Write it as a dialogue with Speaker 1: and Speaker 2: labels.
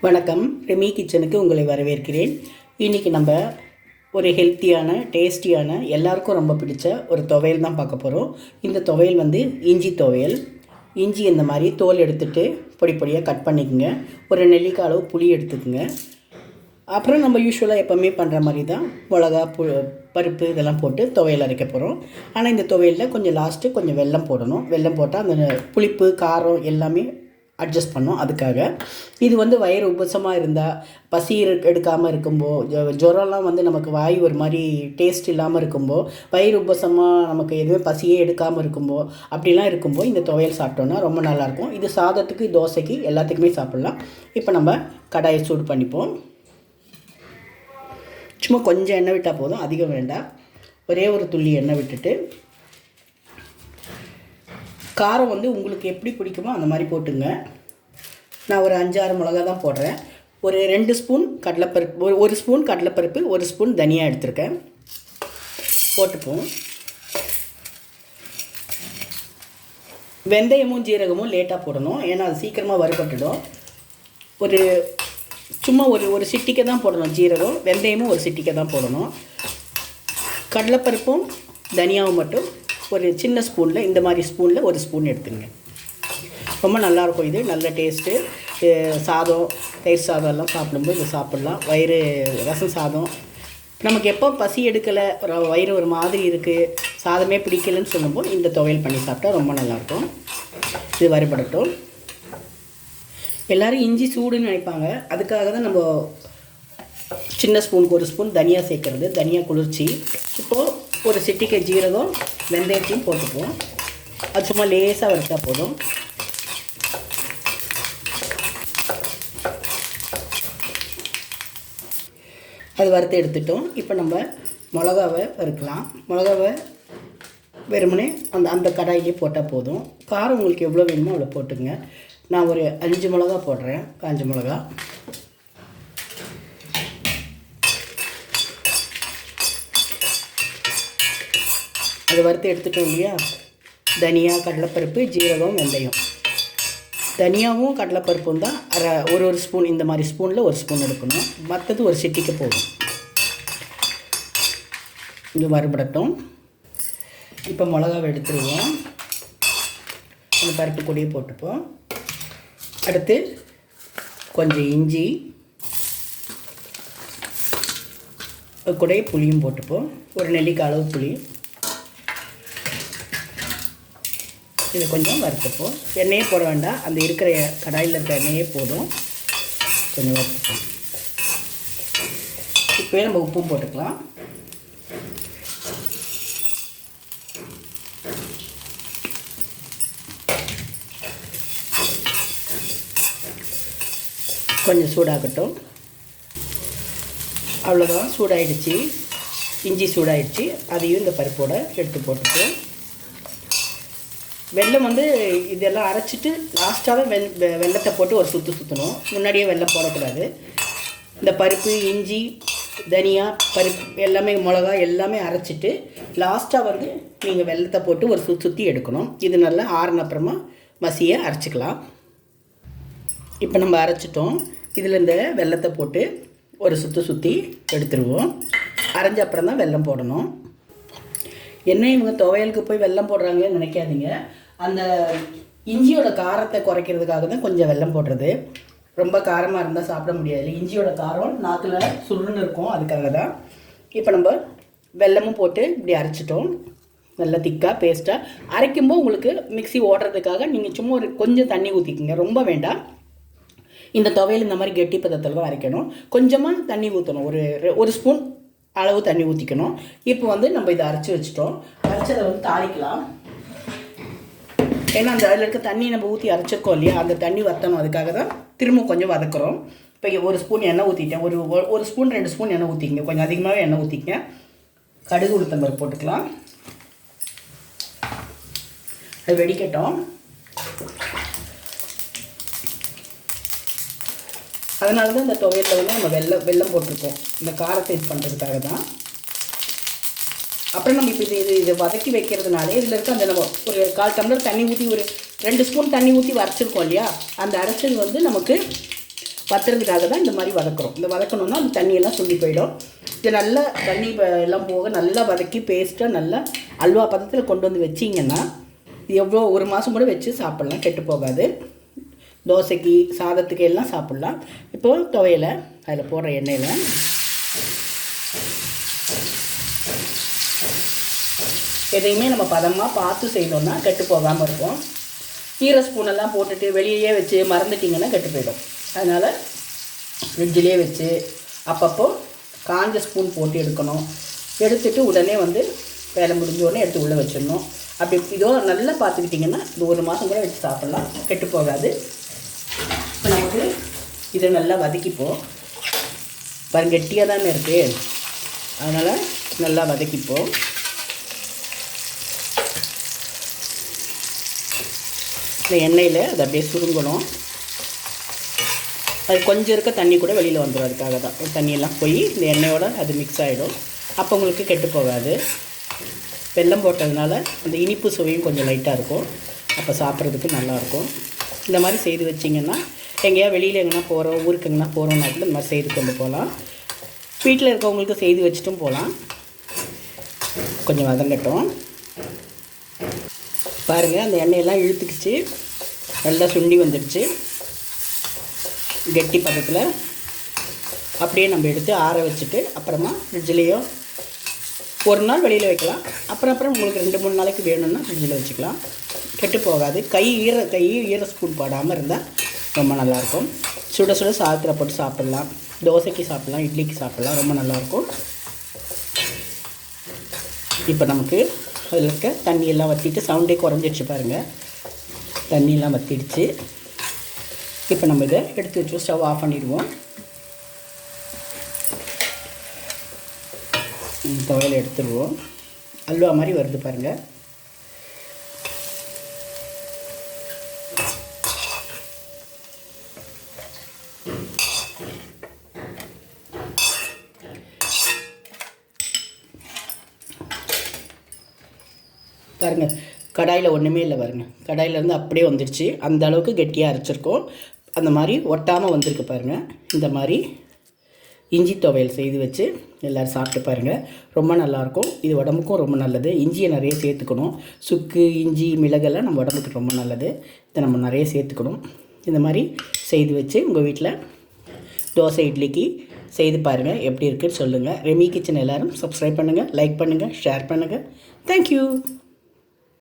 Speaker 1: வணக்கம். ரெமி கிச்சனுக்கு உங்களை வரவேற்கிறேன். இன்றைக்கி நம்ம ஒரு ஹெல்த்தியான டேஸ்டியான எல்லாருக்கும் ரொம்ப பிடிச்ச ஒரு துவையல் தான் பார்க்க போகிறோம். இந்த துவையல் இஞ்சி துவையல். இஞ்சி இந்த மாதிரி தோல் எடுத்துகிட்டு பொடி பொடியாக கட் பண்ணிக்கோங்க. ஒரு நெல்லிக்காய் அளவு புளி எடுத்துக்கோங்க. அப்புறம் நம்ம யூஸ்வலாக எப்போவுமே பண்ணுற மாதிரி தான் மிளகா பருப்பு இதெல்லாம் போட்டு துவையல் அரைக்க போகிறோம். ஆனால் இந்த துவையலில் கொஞ்சம் லாஸ்ட்டு கொஞ்சம் வெல்லம் போடணும். வெல்லம் போட்டால் அந்த புளிப்பு காரம் எல்லாமே அட்ஜஸ்ட் பண்ணோம். அதுக்காக இது வயிறு உபசமாக இருந்தால், பசி எடுக்காமல் இருக்கும்போது, ஜுரம்லாம் நமக்கு வாய் ஒரு மாதிரி டேஸ்ட் இல்லாமல் இருக்கும்போது, வயிறு உபசமாக நமக்கு எதுவுமே பசியே எடுக்காமல் இருக்கும்போது, அப்படிலாம் இருக்கும்போது இந்த துவையல் சாப்பிட்டோன்னா ரொம்ப நல்லாயிருக்கும். இது சாதத்துக்கு, தோசைக்கு எல்லாத்துக்குமே சாப்பிட்லாம். இப்போ நம்ம கடாயை சூடு பண்ணிப்போம். சும்மா கொஞ்சம் எண்ணெய் விட்டால் போதும், அதிகம் வேண்டாம். ஒரே ஒரு துள்ளி எண்ணெய் விட்டுட்டு, காரம் உங்களுக்கு எப்படி பிடிக்குமோ அந்த மாதிரி போட்டுங்க. நான் ஒரு 5-6 மிளகா தான் போடுறேன். ஒரு 2 ஸ்பூன் கடலைப்பருப்பு, ஒரு ஸ்பூன் கடலைப்பருப்பு, 1 ஸ்பூன் தனியாக எடுத்துருக்கேன். போட்டுப்போம். வெந்தயமும் ஜீரகமும் லேட்டாக போடணும், ஏன்னா அது சீக்கிரமாக வறுபட்டுடும். சும்மா ஒரு சிட்டிக்கை தான் போடணும். ஜீரகம் வெந்தயமும் ஒரு சிட்டிக்கை தான் போடணும். கடலைப்பருப்பும் தனியாவும் மட்டும் ஒரு சின்ன ஸ்பூனில், இந்த மாதிரி ஸ்பூனில் ஒரு ஸ்பூன் எடுத்துங்க. ரொம்ப நல்லாயிருக்கும். இது நல்ல டேஸ்ட்டு. சாதம், தயிர் சாதம் எல்லாம் சாப்பிடும்போது இது சாப்பிட்லாம். ரசம் சாதம் நமக்கு எப்போ பசி எடுக்கலை, வயிறு ஒரு மாதிரி இருக்குது, சாதமே பிடிக்கலைன்னு சொல்லும்போது இந்த துவையல் பண்ணி சாப்பிட்டா ரொம்ப நல்லாயிருக்கும். இது வறுபடட்டும். எல்லோரும் இஞ்சி சூடுன்னு நினைப்பாங்க. அதுக்காக தான் நம்ம சின்ன ஸ்பூனுக்கு 1 ஸ்பூன் தனியாக சேர்க்குறது. தனியாக குளிர்ச்சி. இப்போது ஒரு சிட்டிக்கை ஜீரகம் வெந்தயத்தையும் போட்டுப்போம். அது சும்மா லேசாக வறுத்தா போதும். அது வறுத்து எடுத்துட்டோம். இப்போ நம்ம மிளகாவை வறுக்கலாம். மிளகாவை வெறுமனே அந்த கடாயிலே போட்டால் போதும். காரம் உங்களுக்கு எவ்வளோ வேணுமோ அவ்வளோ போட்டுங்க. நான் ஒரு 5 மிளகா போடுறேன், காஞ்ச மிளகா. அதை வறுத்து எடுத்துட்டோம் இல்லையா. தனியா, கடலைப்பருப்பு, ஜீரகம், வெந்தயம். தனியாவும் கடலைப்பருப்பும் தான் ஒரு ஸ்பூன், இந்த மாதிரி ஸ்பூனில் 1 ஸ்பூன் எடுக்கணும். மற்றது ஒரு சிட்டிக்கு போதும். இது வறுபடட்டும். இப்போ மிளகாவை எடுத்துருவோம். அந்த பருப்பு கூடயே போட்டுப்போம். அடுத்து கொஞ்சம் இஞ்சி, கூடயே புளியும் போட்டுப்போம். ஒரு நெல்லிக்காய் அளவு புளி. இதை கொஞ்சம் வறுத்துப்போம். எண்ணெயே போட வேண்டாம், அந்த இருக்கிற கடாயில் இருக்கிற எண்ணெயே போதும். கொஞ்சம் வறுத்துப்போம். இப்போவே நம்ம உப்பும் போட்டுக்கலாம். கொஞ்சம் சூடாகட்டும். அவ்வளோதான், சூடாயிடுச்சு. இஞ்சி சூடாயிடுச்சு. அதையும் இந்த பருப்போடு எடுத்து போட்டுப்போம். வெல்லம் இதெல்லாம் அரைச்சிட்டு லாஸ்ட்டாக தான் வெல்லத்தை போட்டு ஒரு சுற்றணும். முன்னாடியே வெல்லம் போடக்கூடாது. இந்த பருப்பு, இஞ்சி, தனியா, பருப்பு எல்லாமே, மிளகா எல்லாமே அரைச்சிட்டு லாஸ்ட்டாக நீங்கள் வெல்லத்தை போட்டு ஒரு சுற்றி எடுக்கணும். இது நல்லா ஆறின அப்புறமா மசியை அரைச்சிக்கலாம். இப்போ நம்ம அரைச்சிட்டோம். இதில் இந்த வெல்லத்தை போட்டு ஒரு சுற்றி எடுத்துருவோம். அரைஞ்ச அப்புறம் தான் வெல்லம் போடணும். என்ன இவங்க துவையலுக்கு போய் வெல்லம் போடுறாங்களேன்னு நினைக்காதீங்க. அந்த இஞ்சியோட காரத்தை குறைக்கிறதுக்காக தான் கொஞ்சம் வெல்லம் போடுறது. ரொம்ப காரமாக இருந்தால் சாப்பிட முடியாது. இஞ்சியோட காரம் நாக்கில் சுருன்னு இருக்கும், அதுக்காக தான். இப்போ நம்ம வெல்லமும் போட்டு இப்படி அரைச்சிட்டோம். நல்லா திக்காக பேஸ்ட்டாக அரைக்கும்போது உங்களுக்கு மிக்ஸி ஓடுறதுக்காக நீங்கள் சும்மா கொஞ்சம் தண்ணி ஊற்றிக்கிங்க, ரொம்ப வேண்டாம். இந்த துவையல் இந்த மாதிரி கெட்டி பதத்தில் தான் அரைக்கணும். கொஞ்சமாக தண்ணி ஊற்றணும். ஒரு ஸ்பூன் அளவு தண்ணி ஊற்றிக்கணும். இப்போ நம்ம இதை அரைச்சி வச்சுட்டோம். அரைச்சதை தாளிக்கலாம். ஏன்னா அதில் இருக்க தண்ணி நம்ம ஊற்றி அரைச்சிருக்கோம் இல்லையா, அந்த தண்ணி வற்றணும். அதுக்காக தான் திரும்ப கொஞ்சம் வதக்குறோம். இப்போ 1 ஸ்பூன் எண்ணெய் ஊற்றிட்டேன். ஒரு ஸ்பூன் 2 ஸ்பூன் எண்ணெய் ஊற்றிக்கங்க. கொஞ்சம் அதிகமாகவே எண்ணெய் ஊற்றிக்கங்க. கடுகு, உளுத்தம் பருப்பு போட்டுக்கலாம். அது வெடிக்கட்டும். அதனால தான் இந்த துவையலில் நம்ம வெல்லம் போட்டிருக்கோம். இந்த காரத்தை இது பண்ணுறதுக்காக தான். அப்புறம் நம்ம இப்போ இது வதக்கி வைக்கிறதுனாலே இதில் இருக்க அந்த நம்ம ஒரு 1/4 டம்ளர் தண்ணி ஊற்றி ஒரு 2 ஸ்பூன் தண்ணி ஊற்றி அரைச்சிருக்கோம் இல்லையா, அந்த அரைச்சது நமக்கு வத்துறதுக்காக தான் இந்த மாதிரி வதக்குறோம். இந்த வதக்கணுன்னா அந்த தண்ணியெல்லாம் சுண்டி போயிடும். இது நல்லா தண்ணி எல்லாம் போக நல்லா வதக்கி பேஸ்ட்டாக நல்லா அல்வா பதத்தில் கொண்டு வந்து வச்சிங்கன்னா இது எவ்வளோ 1 மாதம் கூட வச்சு சாப்பிட்லாம், கெட்டு போகாது. தோசைக்கு சாதத்துக்கு எல்லாம் சாப்பிட்லாம். இப்போது துவையலை அதில் போடுற எண்ணெயில் எதையுமே நம்ம பதமாக பார்த்து செய்தோம்னா கெட்டு போகாமல் இருக்கும். ஈர ஸ்பூனெல்லாம் போட்டுட்டு வெளியே வச்சு மறந்துட்டிங்கன்னா கெட்டு போயிடும். அதனால் ஃப்ரிட்ஜிலே வச்சு அப்பப்போ காஞ்ச ஸ்பூன் போட்டு எடுக்கணும். எடுத்துகிட்டு உடனே வந்து வேலை முடிஞ்ச உடனே எடுத்து உள்ளே வச்சிடணும். அப்படி இதோ நல்லா பார்த்துக்கிட்டிங்கன்னா இது 1 மாதம் கூட வச்சு சாப்பிட்லாம், கெட்டு போகாது. இப்போ நமக்கு இதை நல்லா வதக்கிப்போம். பாருங்க கெட்டியாக தானே இருக்குது, அதனால் நல்லா வதக்கிப்போம். இந்த எண்ணெயில் அதை அப்படியே சுருங்கணும். அது கொஞ்சம் இருக்க தண்ணி கூட வெளியில் வந்துடும். அதுக்காக தான் தண்ணியெல்லாம் போய் இந்த எண்ணெயோடு அது மிக்ஸ் ஆகிடும். அப்போ உங்களுக்கு கெட்டு போகாது. வெல்லம் போட்டதுனால அந்த இனிப்பு சுவையும் கொஞ்சம் லைட்டாக இருக்கும். அப்போ சாப்பிட்றதுக்கு நல்லாயிருக்கும். இந்த மாதிரி செய்து வச்சிங்கன்னா எங்கேயா வெளியில் எங்கன்னா போகிறோம், ஊருக்கு எங்கன்னா போகிறோம்னா கூட இந்த மாதிரி செய்து கொண்டு போகலாம். வீட்டில் இருக்கவங்களுக்கு செய்து வச்சுட்டும் போகலாம். கொஞ்சம் வதங்கட்டும். பாருங்கள் அந்த எண்ணெயெல்லாம் இழுத்துக்கிச்சு, நல்லா சுண்டி வந்துடுச்சு. கெட்டி பதத்தில் அப்படியே நம்ம எடுத்து ஆற வச்சுட்டு அப்புறமா ஃப்ரிட்ஜ்லேயோ 1 நாள் வெளியில் வைக்கலாம். அப்புறம் உங்களுக்கு 2-3 நாளைக்கு வேணும்னா ஃப்ரிட்ஜில் வச்சுக்கலாம், கெட்டு போகாது. கை ஈர ஸ்பூன் போடாமல் இருந்தால் ரொம்ப நல்லாயிருக்கும். சுட சுட சாதத்தில் போட்டு சாப்பிட்லாம், தோசைக்கு சாப்பிட்லாம், இட்லிக்கு சாப்பிட்லாம், ரொம்ப நல்லாயிருக்கும். இப்போ நமக்கு அதில் இருக்க தண்ணியெல்லாம் வற்றிட்டு சவுண்டே குறைஞ்சிடுச்சு பாருங்கள். தண்ணியெல்லாம் வற்றிடுச்சு. இப்போ நம்ம இதை எடுத்து வச்சு ஸ்டவ் ஆஃப் பண்ணிடுவோம். துவையல் எடுத்துடுவோம். அல்வா மாதிரி வருது பாருங்கள். பாருங்கள் கடாயில் ஒன்றுமே இல்லை பாருங்கள். கடாயிலேருந்து அப்படியே வந்துடுச்சு. அந்த அளவுக்கு கெட்டியாக அரைச்சிருக்கோம். அந்த மாதிரி ஒட்டாமல் வந்திருக்கு பாருங்கள். இந்த மாதிரி இஞ்சி துவையல் செய்து வச்சு எல்லோரும் சாப்பிட்டு பாருங்கள், ரொம்ப நல்லாயிருக்கும். இது உடம்புக்கும் ரொம்ப நல்லது. இஞ்சியை நிறைய சேர்த்துக்கணும். சுக்கு, இஞ்சி, மிளகெல்லாம் நம்ம உடம்புக்கு ரொம்ப நல்லது. இதை நம்ம நிறைய சேர்த்துக்கணும். இந்த மாதிரி செய்து வச்சு உங்கள் வீட்டில் தோசை இட்லிக்கு செய்து பாருங்கள், எப்படி இருக்குன்னு சொல்லுங்கள். ரெமி கிச்சன் எல்லோரும் சப்ஸ்கிரைப் பண்ணுங்கள், லைக் பண்ணுங்கள், ஷேர் பண்ணுங்கள். தேங்க்யூ.